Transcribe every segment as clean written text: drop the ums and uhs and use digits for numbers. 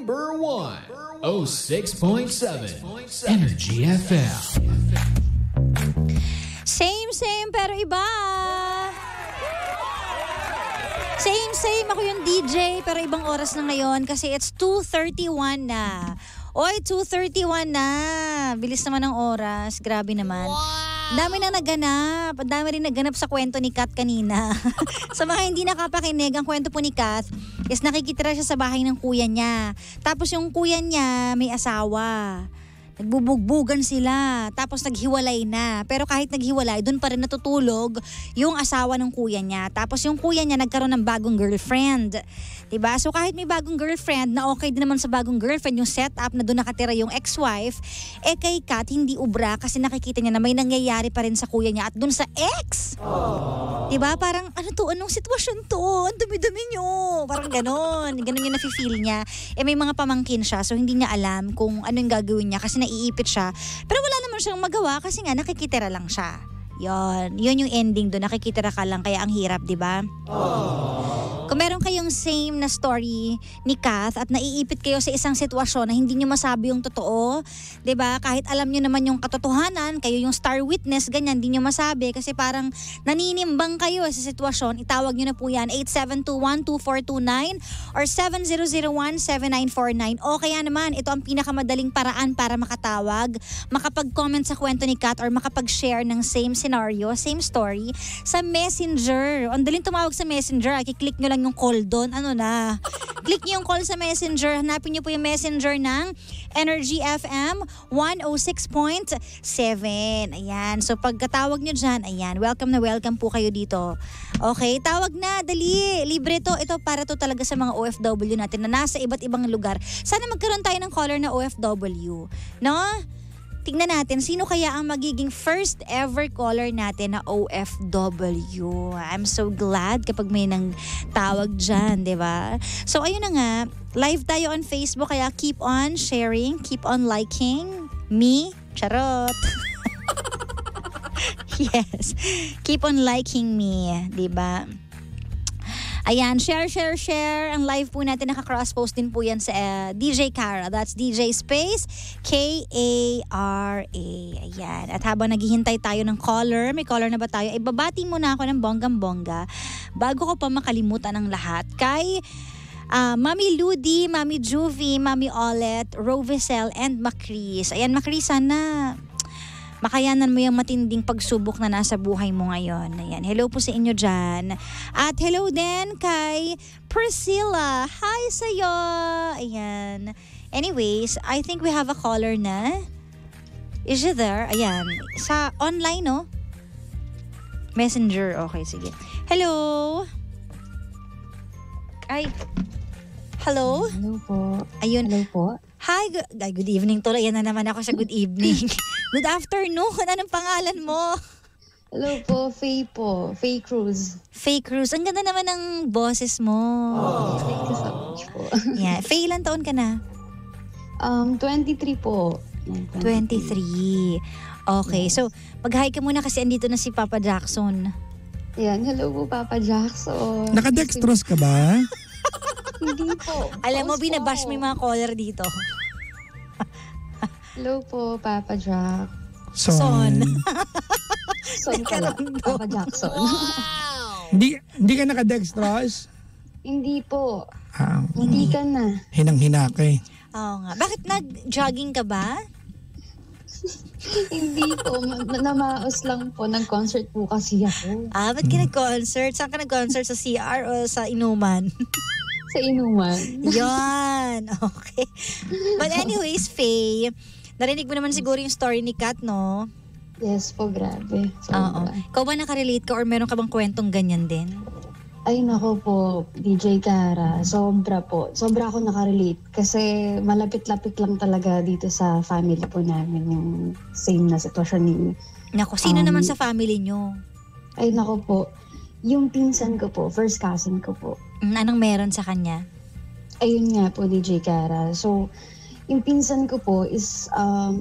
Number 1, 06.7 Energy FM. Same pero iba. Same, ako yung DJ pero ibang oras na ngayon kasi it's 2:31 na. Oy, 2:31 na. Bilis naman ng oras. Grabe naman. Dami na naganap. Dami rin naganap sa kwento ni Kat kanina. Sa mga hindi nakapakinig, ang kwento po ni Kat is nakikitira siya sa bahay ng kuya niya. Tapos yung kuya niya may asawa. Nagbubugbugan sila, tapos naghiwalay na. Pero kahit naghiwalay, doon pa rin natutulog yung asawa ng kuya niya. Tapos yung kuya niya nagkaroon ng bagong girlfriend. Diba? So kahit may bagong girlfriend, na okay din naman sa bagong girlfriend yung setup na doon nakatira yung ex-wife, kay Kat hindi ubra kasi nakikita niya na may nangyayari pa rin sa kuya niya at doon sa ex. Diba? Parang ano to? Anong sitwasyon to? Ang dumi-dumi nyo. Parang ganon. Ganon yung nafe-feel niya. May mga pamangkin siya so hindi niya alam kung ano yung gagawin niya kasi naiipit siya. Pero wala naman siyang magawa kasi nga nakikitira lang siya. Yun yung ending doon. Nakikitira ka lang kaya ang hirap, di ba? Kung meron kayong same na story ni Kath at naiipit kayo sa isang sitwasyon na hindi nyo masabi yung totoo, di ba? Kahit alam nyo naman yung katotohanan, kayo yung star witness, ganyan, hindi nyo masabi kasi parang naninimbang kayo sa sitwasyon, itawag nyo na po yan 8721-2429 or 7001-7949 o kaya naman, ito ang pinakamadaling paraan para makatawag, makapag-comment sa kwento ni Kath or makapag-share ng same scenario, same story sa Messenger. Ang daling tumawag sa Messenger, kiklik nyo lang yung call doon. Ano na? Click nyo yung call sa Messenger. Hanapin nyo po yung Messenger ng Energy FM 106.7. Ayan. So pagkatawag nyo dyan, ayan, welcome na welcome po kayo dito. Okay, tawag na. Dali. Libre to. Ito para to talaga sa mga OFW natin na nasa iba't ibang lugar. Sana magkaroon tayo ng caller na OFW. No? Tingnan natin, sino kaya ang magiging first ever caller natin na OFW. I'm so glad kapag may nang tawag dyan, di ba? So ayun na nga, live tayo on Facebook kaya keep on sharing, keep on liking me. Charot. Yes, keep on liking me, di ba? Ayan, share. Ang live po natin, naka-cross-post din po yan sa DJ Kara. That's DJ Space K-A-R-A. Ayan. At habang naghihintay tayo ng caller, may caller na ba tayo? Babati muna ako ng bonggang-bongga bago ko pa makalimutan ang lahat. Kay Mami Ludi, Mami Juvie, Mami Olet, Rovicel, and Macris. Ayan, Macris, sana makayanan mo yung matinding pagsubok na nasa buhay mo ngayon. Ayan. Hello po sa inyo dyan. At hello din kay Priscilla. Hi sa'yo. Ayan. Anyways, I think we have a caller na. Is she there? Ayan. Sa online, no? Messenger. Okay, sige. Hello? Ay. Hello? Hello po. Ayun. Hello po. Hi, good evening tuloy. Yan na naman ako sa good evening. Good afternoon. Anong pangalan mo? Hello po, Faye po. Faye Cruz. Faye Cruz. Ang ganda naman ng boses mo. Thank you so much po. Yeah. Faye, ilan taon ka na? 23 po. 23. Okay. So, mag-hi ka muna kasi andito na si Papa Jackson. Yan. Hello po, Papa Jackson. Nakadextrose ka ba? Hindi po. Alam mo, Pause binabash po. mo yung mga caller dito. Hello po, Papa Jack. Son. Son pala, Papa Jackson. Hindi ka nakadextrose? Hindi po. Ah, Hindi ka na. hinang-hina ka eh. Oo nga. Bakit nag-jogging ka ba? Hindi po. Namaos lang po. Nag-concert po kasi ako. Ba't ka nag-concert? Saan ka nag-concert? Sa CR o sa inuman? Sa inuman. Yan. Okay. But anyways, Faye, narinig mo naman siguro yung story ni Kat, no? Yes po, grabe. Oo. Ikaw ba nakarelate ka or meron ka bang kwentong ganyan din? Ay nako po, DJ Kara, sobra po. Sobra ako nakarelate kasi malapit-lapit lang talaga dito sa family po namin yung same na sitwasyon ni... Naku, sino naman sa family nyo? Ay nako po, yung pinsan ko po, first cousin ko po. Anong meron sa kanya? Ayun nga po, DJ Kara. So, yung pinsan ko po is,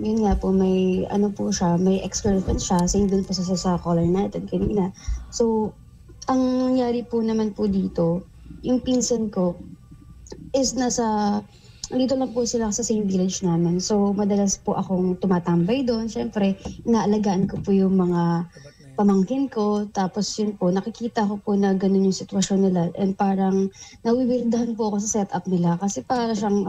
yun nga po, may ano po siya, may ex-girlfriend siya. Same din po sa caller natin kanina. So, ang nangyari po naman po dito, yung pinsan ko is nasa andito lang po sila sa same village namin. So, madalas po akong tumatambay doon. Siyempre, inaalagaan ko po yung mga pamangkin ko. Tapos yun po, nakikita ko po na ganun yung sitwasyon nila. And parang nawiwirdahan po ako sa setup nila. Kasi para siyang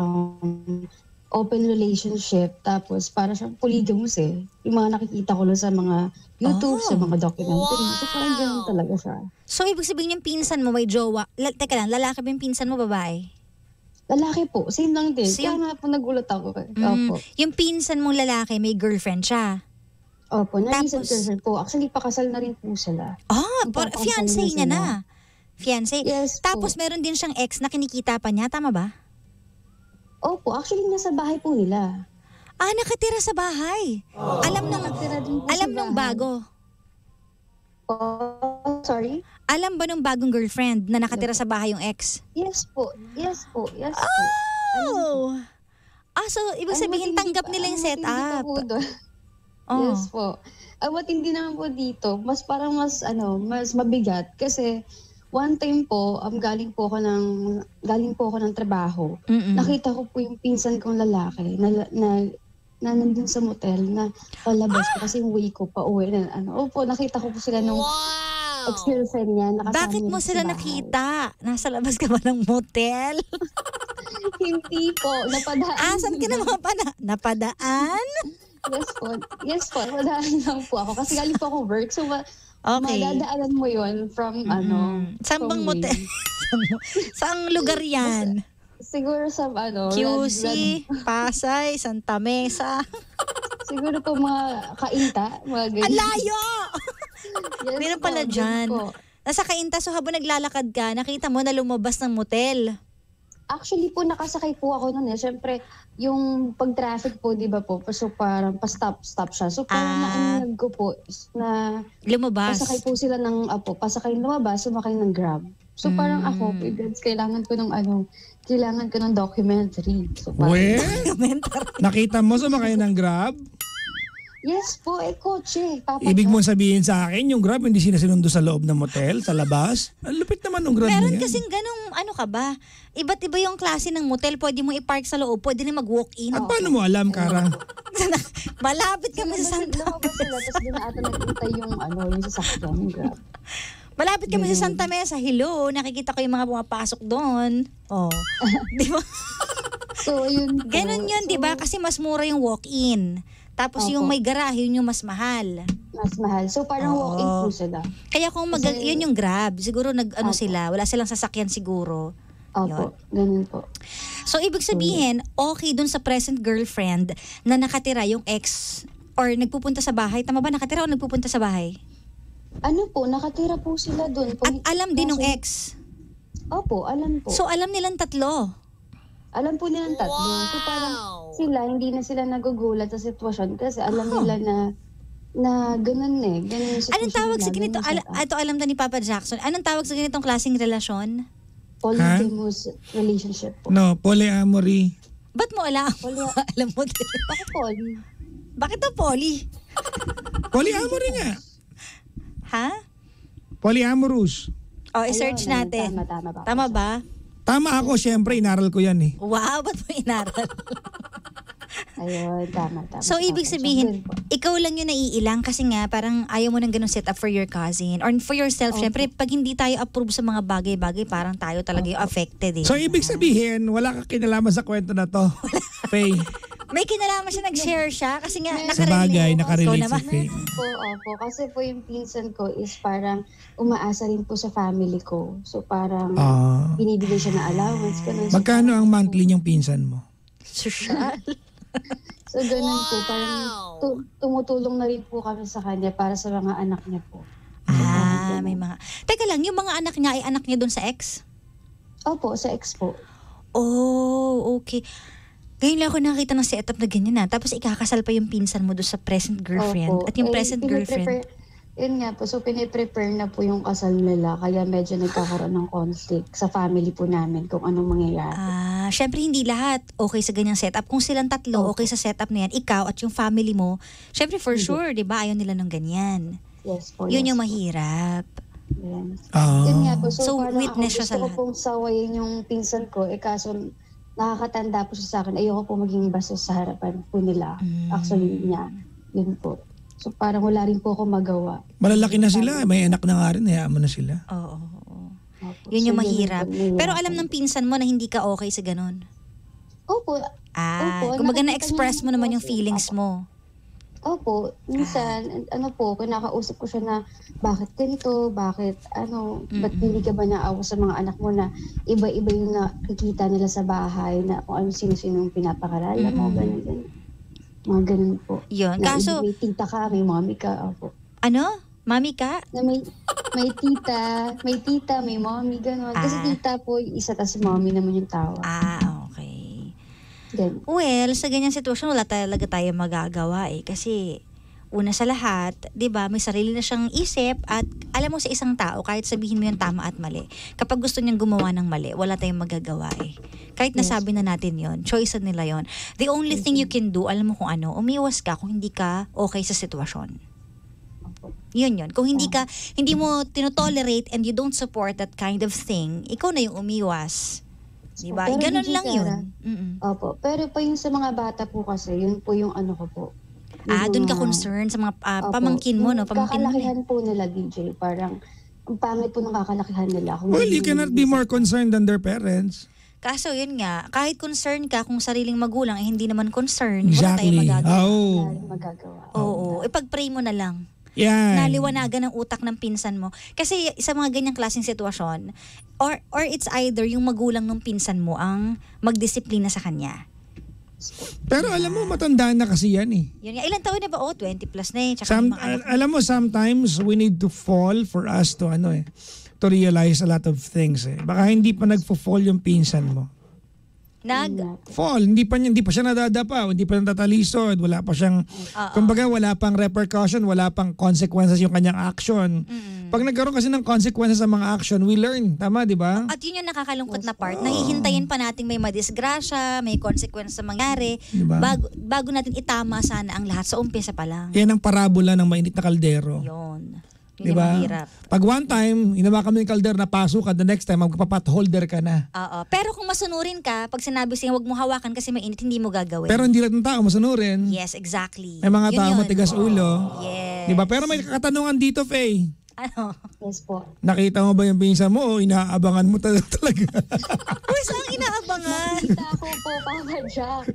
open relationship. Tapos para siyang polygamous eh. Yung mga nakikita ko lang sa mga YouTube, sa mga documentary. So parang ganun talaga siya. So, ibig sabihin yung pinsan mo may jowa. Teka lang, lalaki ba yung pinsan mo, babae? Lalaki po, same lang din. So, Kaya nga po nagulat ako. Opo. Yung pinsan mong lalaki, may girlfriend siya. Opo, na-recent Tapos- girlfriend po. Actually, pakasal na rin po sila. Fiancé Magpapakasal niya sila. na. Fiancé. Yes po. Tapos meron din siyang ex na kinikita pa niya, tama ba? Opo, actually nasa bahay po nila. Nakatira sa bahay. Alam Nakatira din po sa nung bahay. bago. Oh, sorry? Alam ba nung bagong girlfriend na nakatira sa bahay yung ex? Yes po. Yes po. Yes po. Oh! So ibig sabihin tanggap nila yung setup. Oh. Yes po. Ang matindi naman po dito, mas parang mas mabigat kasi one time po, galing po ako ng trabaho. Mm-mm. Nakita ko po yung pinsan kong lalaki na nandun sa motel na palabas ko kasi yung way ko pa uwi na Opo, nakita ko po sila nung ex-girlfriend niya. Nakasama Bakit mo niya sila sa bahay. nakita? Nasa labas ka ba ng motel? Hindi po. Napadaan. Saan ka naman pa napadaan? Yes po. Napadaan lang po ako. Kasi galing po ako work. So, Okay. madadaanan mo yun from Saan bang from motel? Saang lugar yan? Siguro sa QC, Pasay, Santa Mesa. siguro po mga kainta. Mga ganyan. Ang layo! Yes Meron po, pala ganun dyan. po. Nasa Kainta, so habang naglalakad ka, nakita mo na lumabas ng motel. Actually po, nakasakay po ako nun eh. Siyempre, yung pag-traffic po, di ba po? So parang pa-stop siya. So parang naanag ko po na Lumabas. pasakay po sila ng, pasakay lumabas, sumakay ng Grab. So parang ako, kailangan ko ng documentary. So parang, Well, nakita mo sumakay ng Grab? yes po, kotse. Ibig mo sabihin sa akin, yung Grab hindi sinasinundo sa loob ng motel, sa labas? Ang lupit naman ng Grab na Meron yan. kasing ganong, ka ba? Iba't iba yung klase ng motel. Pwede mo i-park sa loob, pwede rin mag-walk-in. At paano mo alam, Kara? Malapit kami sa Santa Lumabas sila, tapos doon na ata nakita yung sasakyan ng Grab. Malapit kami sa Santa Mesa. Hello, nakikita ko yung mga pumapasok doon. Oh. Di ba? So, yun po. Ganon yun, di ba? Kasi mas mura yung walk-in. Tapos yung may garahe, yun yung mas mahal. Mas mahal. So, parang walk-in po sila. Kaya kung yun yung Grab, siguro sila, wala silang sasakyan siguro. Opo, ganun po. So, ibig sabihin, okay dun sa present girlfriend na nakatira yung ex or nagpupunta sa bahay. Tama ba? Nakatira o nagpupunta sa bahay? Nakatira po sila doon. At alam din ng ex. Opo, alam po. So, alam nilang tatlo. Alam po nilang tatlo. So, parang hindi na sila nagugulat sa sitwasyon kasi alam nila na ganun ganun yung sitwasyon. Anong tawag sa nila, ganito? ganun yung setup. Ito alam na ni Papa Jackson. Anong tawag sa ganitong klaseng relasyon? Polygamous relationship po. No, polyamory. Ba't mo alam? Alam mo din. Bakit poly? Bakit to poly? Polyamory nga. Ha? Polyamorous. I-search Ayun, natin. Tama ba? Tama ba? Tama ako, syempre, inaral ko yan eh. Wow, ba't mo inaral? Ayun, tama. So, ibig sabihin, ikaw lang yung naiilang kasi nga parang ayaw mo ng ganun setup for your cousin or for yourself. Syempre, pag hindi tayo approve sa mga bagay-bagay, parang tayo talaga yung affected eh. So, ibig sabihin, wala kang kinalaman sa kwento na to. Faye. May kinalaman siya, nag-share siya kasi nga Sa bagay, nakarelate nakarelate. si Faye. Opo. Kasi po yung pinsan ko is parang umaasa rin po sa family ko. So parang binibigay siya na allowance. Ganun. Magkano ang monthly niyang pinsan mo? Social. So ganun po. Parang tumutulong na rin po kami sa kanya para sa mga anak niya po. May mga... Teka lang, yung mga anak niya ay anak niya doon sa ex? Opo, sa ex po. Oh, okay. Ngayon lang ako nakita ng setup na ganyan na. Tapos ikakasal pa yung pinsan mo doon sa present girlfriend. Opo. At yung present girlfriend. Yun nga po. So piniprepare na po yung kasal nila. Kaya medyo nagkakaroon ng conflict sa family po namin kung anong mangyayari. Syempre hindi lahat okay sa ganyang setup. Kung silang tatlo okay sa setup na yan, ikaw at yung family mo, syempre for sure, di ba? Ayaw nila ng ganyan. Yes po. Yun yung mahirap. Yun nga po. So, parang witness siya sa gusto lahat. ko pong sawayin yung pinsan ko. Kaso nakakatanda po siya sa akin. Ayoko po maging bastos sa harapan po nila. Actually niya. Yun po. So parang wala rin po ako magawa. Malalaki na sila. May anak na nga rin. Hayaan mo na sila. Oo. Opo. Yun yung So, mahirap. yun po, Pero alam ng pinsan mo na hindi ka okay sa ganun. Opo. Opo, Kumbaga nakikita na-express niya mo naman po yung ako. feelings mo. Opo, minsan, kinakausap ko siya na bakit ganito, bakit ba't hindi ka ba naawa sa mga anak mo na iba-iba yung nakikita nila sa bahay na kung ano sino-sino yung pinapakalala mo, ganun. Mga ganun po. Yun. Na Kaso, may tita ka, may mommy ka, opo. ano? Mami ka? Na may tita, may mommy, ganun. Kasi tita po yung isa, tas mommy naman yung tawag. Okay. Ganun. Well, sa ganyang sitwasyon, wala talaga tayo magagawa kasi una sa lahat, 'di ba, may sarili na siyang isip at alam mo sa isang tao, kahit sabihin mo yung tama at mali, kapag gusto niyang gumawa ng mali, wala tayong magagawa eh. Kahit nasabi na natin yon, choice nila yon. The only thing you can do, alam mo kung ano, umiwas ka kung hindi ka okay sa sitwasyon. Yun. Kung hindi mo tinotolerate and you don't support that kind of thing, ikaw na yung umiwas. Diba? Pero Ganun DJ lang Kara, yun. Opo. Pero pa yung sa mga bata po kasi, yun po yung ko po. Doon ka concerned sa mga Opo. pamangkin mo, no? Yung Pamangkin mo. kakalakihan po nila, DJ. Parang, ang pangit po ng kakalakihan nila. Kung Well, hindi you cannot be more concerned than their parents. Kaso yun nga, kahit concerned ka kung sariling magulang ay hindi naman concerned, wala tayong Exactly. magagawa. wala rin magagawa. Oo. Ipag-pray mo na lang. Yan. Naliwanagan ng utak ng pinsan mo. Kasi sa mga ganyang klaseng sitwasyon, or it's either yung magulang ng pinsan mo ang magdisiplina sa kanya. Pero alam mo, matandaan na kasi yan eh. Yun nga, ilang taon na ba? 20 plus na eh. Tsaka yung mga anak mo. Alam mo, sometimes we need to fall for us to to realize a lot of things eh. Baka hindi pa nagfo-fall yung pinsan mo. Fall, hindi pa siya nadadapa, hindi pa natatalisod, wala pa siyang, kumbaga wala pang repercussion, wala pang consequences yung kanyang action. Pag nagkaroon kasi ng consequences sa mga action, we learn. Tama, di ba? At yun yung nakakalungkot na part. Nahihintayin pa natin may madisgrasya, may consequence sa mangyari, Diba? bago natin itama sana ang lahat sa umpisa pa lang. Yan ang parabola ng mainit na kaldero. Yun. Di Yun yung ba? mahirap. Pag one time, inawa kami ng kaldero na pasok ka, the next time, magpapat holder ka na. Oo. Pero kung masunurin ka, pag sinabi sa'yo, huwag mo hawakan kasi mainit, hindi mo gagawin. Pero hindi lahat ng tao masunurin. Yes, exactly. May mga Yun tao yun. matigas ulo. Yes. Di ba? Pero may katanungan dito, Faye. Ano? Yes po. Nakita mo ba yung pinsan mo o inaabangan mo talaga? Uy, saan inaabangan? Nakita ko po, Papa Jack.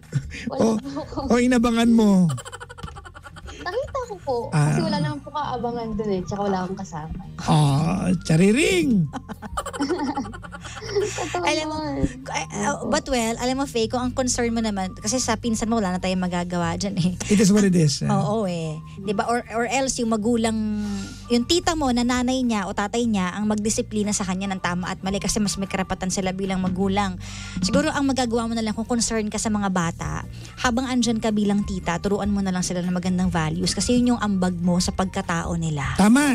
Wala po ako. O inabangan mo? Nakita ko po. Kasi wala naman po kaabangan dun eh. Tsaka wala akong kasama. Chariring! Totoo Alam mo, yun. but well, alam mo, Faye, kung ang concern mo naman, kasi sa pinsan mo, wala na tayong magagawa dyan eh. It is what it is. Oo eh. 'Di ba? Or else yung magulang, yung tita mo na nanay niya o tatay niya ang magdisiplina sa kanya ng tama at mali kasi mas may karapatan sila bilang magulang. Siguro ang magagawa mo na lang kung concern ka sa mga bata, habang andyan ka bilang tita, turuan mo na lang sila ng magandang values kasi yun yung ambag mo sa pagkatao nila. Tama.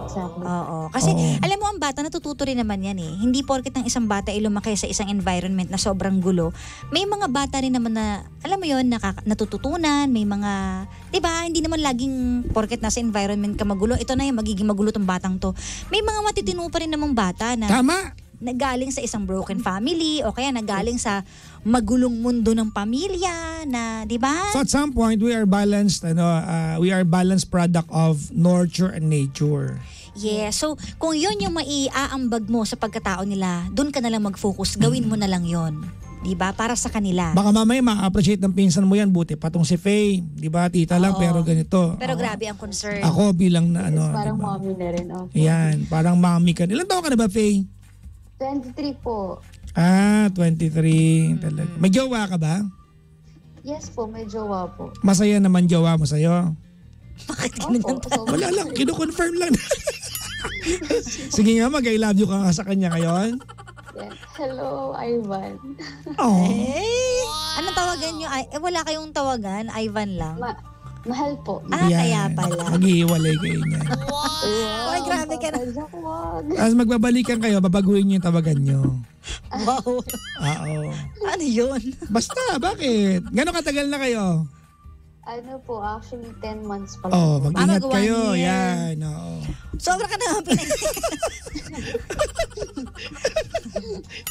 Exactly. Oo. Kasi Oo. alam mo, ang bata natututo rin naman yan eh. Hindi porket ang isang bata ay lumaki sa isang environment na sobrang gulo. May mga bata rin naman na, alam mo yun, natututunan, may mga, di ba, hindi naman laging porket nasa environment ka magulo. Ito na yung magiging magulo tong batang to. May mga matitino pa rin namang bata na Tama. nagaling sa isang broken family o kaya nagaling sa magulong mundo ng pamilya na, di ba? So at some point, we are balanced product of nurture and nature. Yeah, so kung yun yung maiaambag mo sa pagkatao nila, doon ka na lang mag-focus, gawin mo na lang yon. 'Di ba? Para sa kanila. Baka mamaya ma-appreciate ng pinsan mo yan, buti patong si Faye, 'di ba? Tita lang Oo. pero ganito. Pero grabe ang concern. Ako bilang na Yes, parang diba? mommy na rin. Oh. Yan, parang mami ka. Ilan taon ka na ba, Faye? 23 po. 23 talaga. May jowa ka ba? Yes po, may jowa po. Masaya naman jowa mo sa'yo? Bakit ganun yung Opo, so, Wala lang, kino-confirm lang. Sige nga, mag-I love you ka nga sa kanya ngayon. yeah. Hello, Ivan. Oh. Eh, anong tawagan nyo? Wala kayong tawagan, Ivan lang. Mahal po. Kaya pala. Mag-iiwalay kayo niyan. Wow, Ay, grabe ka na. Papa Jack, wag. Tapos magbabalikan kayo, babaguhin niyo yung tawagan niyo. Wow. Oo. Ano yun? Basta, bakit? Gano'ng katagal na kayo? Ano po, actually 10 months pa lang. Oh, mag-ingat Mag-1 kayo. year. Yan, oo. Sobra ka naman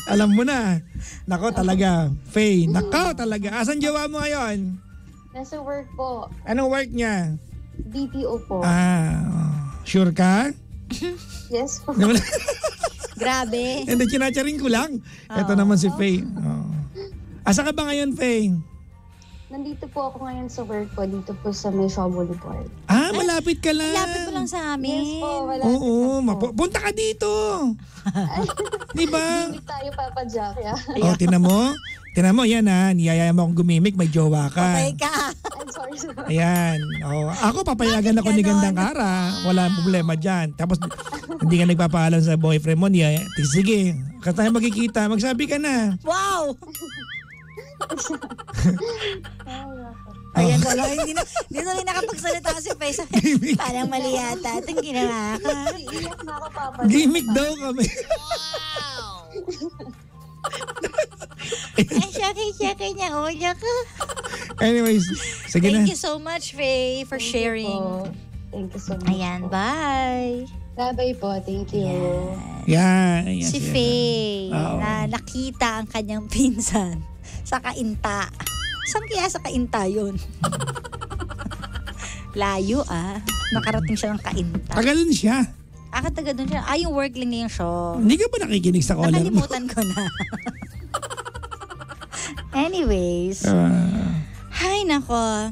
Alam mo na. Nako talaga. Faye, nako talaga. Asan jowa mo ngayon? Nasa work po. Anong work niya? BPO po. Sure ka? Yes po. Grabe. Hindi, chinatsaring ko lang. Ito naman si Faye. Oh. Asa ka ba ngayon, Faye? Nandito po ako ngayon sa work po, dito po sa may Shaw Boulevard. Malapit ka lang. Lapit mo lang sa amin. Yes po, wala. Oo, punta ka dito. Di ba? Hindi tayo papadyak, Tinan mo. Tinan mo, yan niyayaya mo akong gumimik, may jowa ka. Okay ka. I'm sorry. Ayan. Ako, papayagan ako ni Gandang Kara. Wala problema dyan. Tapos, hindi ka nagpapaalam sa boyfriend mo niya. Sige, kasi tayo magkikita. Magsabi ka na. Wow! Ayan wala, hindi na rin nakapagsalita si Faye. Parang mali yata itong ginawa ka. Iiyak na ako, Papa. Gimmick daw kami. Ay, shaki niya. Uya ka. Anyways, sige na. Thank you so much, Faye, for sharing. Thank you so much. Ayan, bye. Bye-bye po. Thank you. Yan. Yes, Si yes. Faye, Oo. na nakita ang kanyang pinsan sa Kainta. Saan kaya sa Kainta yun? Layo Nakarating siya ng Kainta. Tagalon siya. Taga doon siya. Yung work lang niya yung show. Hindi ka ba nakikinig sa caller mo? Nakalimutan ko na. Anyways. Hay nako.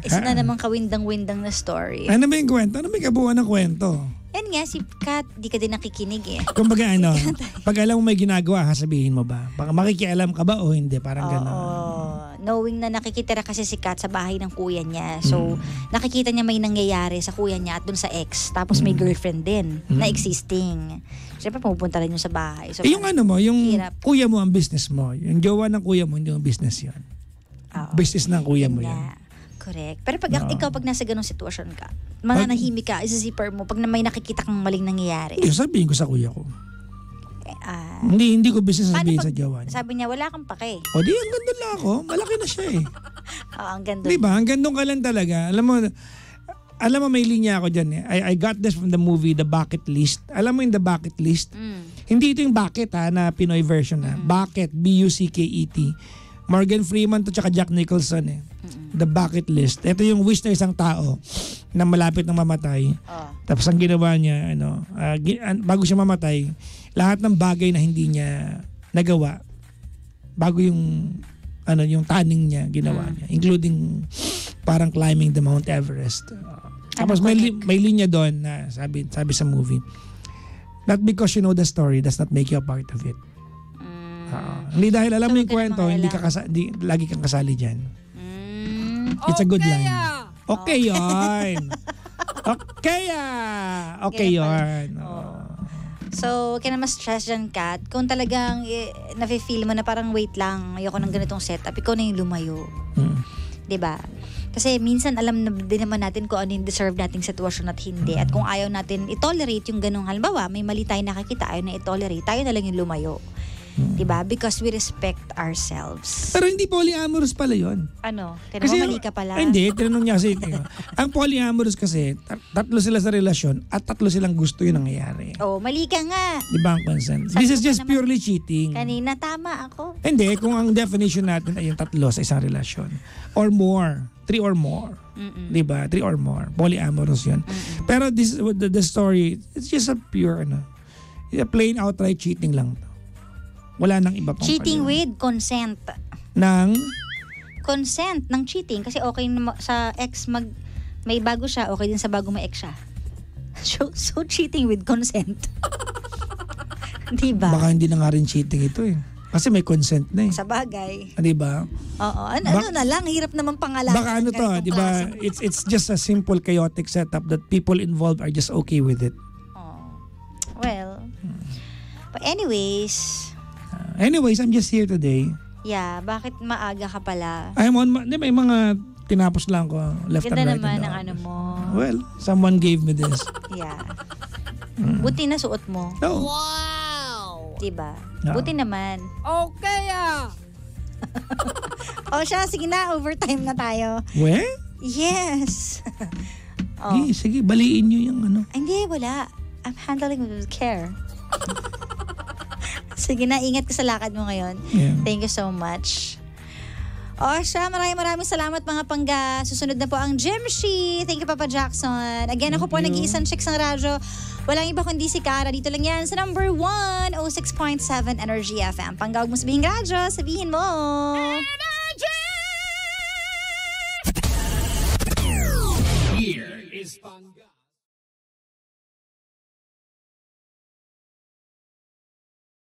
Isa na namang kawindang-windang na story. Ano ba yung kwento? Ano ba yung kabuuan ng kwento? Yan nga, si Kat, di ka din nakikinig Kumbaga pag alam mo may ginagawa, sabihin mo ba? Baka makikialam ka ba o hindi? Parang gano'n. Knowing na nakikitira kasi si Kat sa bahay ng kuya niya. So, nakikita niya may nangyayari sa kuya niya at dun sa ex. Tapos may girlfriend din na existing. Siyempre, pupunta rin yung sa bahay. So, yung yung hirap. kuya mo ang business mo. Yung jowa ng kuya mo, hindi yung business yun. Business ng kuya mo Yun yan. nga. Correct. Pero pag ikaw, pag nasa ganong sitwasyon ka, mananahimik ka, isisiper mo, pag may nakikita kang maling nangyayari. Yung sabihin ko sa kuya ko. Hindi ko business sabihin sa jowa niya. Sabi niya, wala kang pake. O di, ang ganda lang ako. Malaki na siya eh. Ang ganda. Diba? Ang gandong ka lang talaga. Alam mo may linya ako dyan I got this from the movie The Bucket List. Alam mo yung The Bucket List? Hindi ito yung bucket na Pinoy version Bucket, B-U-C-K-E-T. Morgan Freeman to tsaka Jack Nicholson The Bucket List. Ito yung wish ng isang tao na malapit ng mamatay. Tapos ang ginawa niya, bago siya mamatay, lahat ng bagay na hindi niya nagawa, bago yung taning niya, ginawa niya. Including parang climbing the Mount Everest. Tapos may linya doon na sabi sa movie, not because you know the story does not make you a part of it. Hindi dahil alam mo yung kwento, hindi lagi kang kasali dyan. It's a good line. Okay yun. Okay yun. So, kaya na ma-stress dyan, Kat. Kung talagang nafe-feel mo na parang wait lang, ayoko ng ganitong setup, ikaw na yung lumayo. Diba? Kasi minsan alam na din naman natin kung ano yung deserve nating sitwasyon at hindi. At kung ayaw natin i-tolerate yung ganung halimbawa, may mali tayo nakakita, ayaw na i-tolerate, tayo na lang yung lumayo. Diba? Because we respect ourselves. Pero hindi polyamorous pala yun. Ano? Tinanong mali ka pala. Hindi, tinanong niya kasi. Ang polyamorous kasi, tatlo sila sa relasyon at tatlo silang gusto yung nangyayari. Mali ka nga. Diba ang consent? This is just purely cheating. Kanina tama ako. Hindi, kung ang definition natin ay yung tatlo sa isang relasyon. Or more. 3 or more. Diba? 3 or more. Polyamorous yun. Pero the story, it's just a pure, a plain outright cheating lang. Wala nang iba pang Cheating with consent. Consent ng cheating. Kasi okay sa ex may bago siya, okay din sa bago may ex siya. So cheating with consent. Diba? Baka hindi na nga rin cheating ito Kasi may consent na Sa bagay. Diba? Oo. Ano na lang, hirap naman pangalanan. Baka to, diba? It's just a simple chaotic setup that people involved are just okay with it. Well, but anyways, I'm just here today. Yeah, bakit maaga ka pala? May mga tinapos lang ko left and Ganda right. naman ang ano mo. Well, someone gave me this. Yeah. Buti na suot mo. No. Wow! Diba? No. Buti naman. Okay O siya, sige na, overtime na tayo. We? Yes. Sige, baliin nyo yung ano. Hindi, wala. I'm handling with care. Sige na, ingat ka sa lakad mo ngayon. Yeah. Thank you so much. O siya, maraming salamat mga pangga. Susunod na po ang Jimshi. Thank you, Papa Jackson. Again, ako po nag-iisang chicks ng radyo. Walang iba kundi si Cara. Dito lang yan sa number 1, 06.7 Energy FM. Panggawag mo sabihin radyo, sabihin mo. Here is Panga.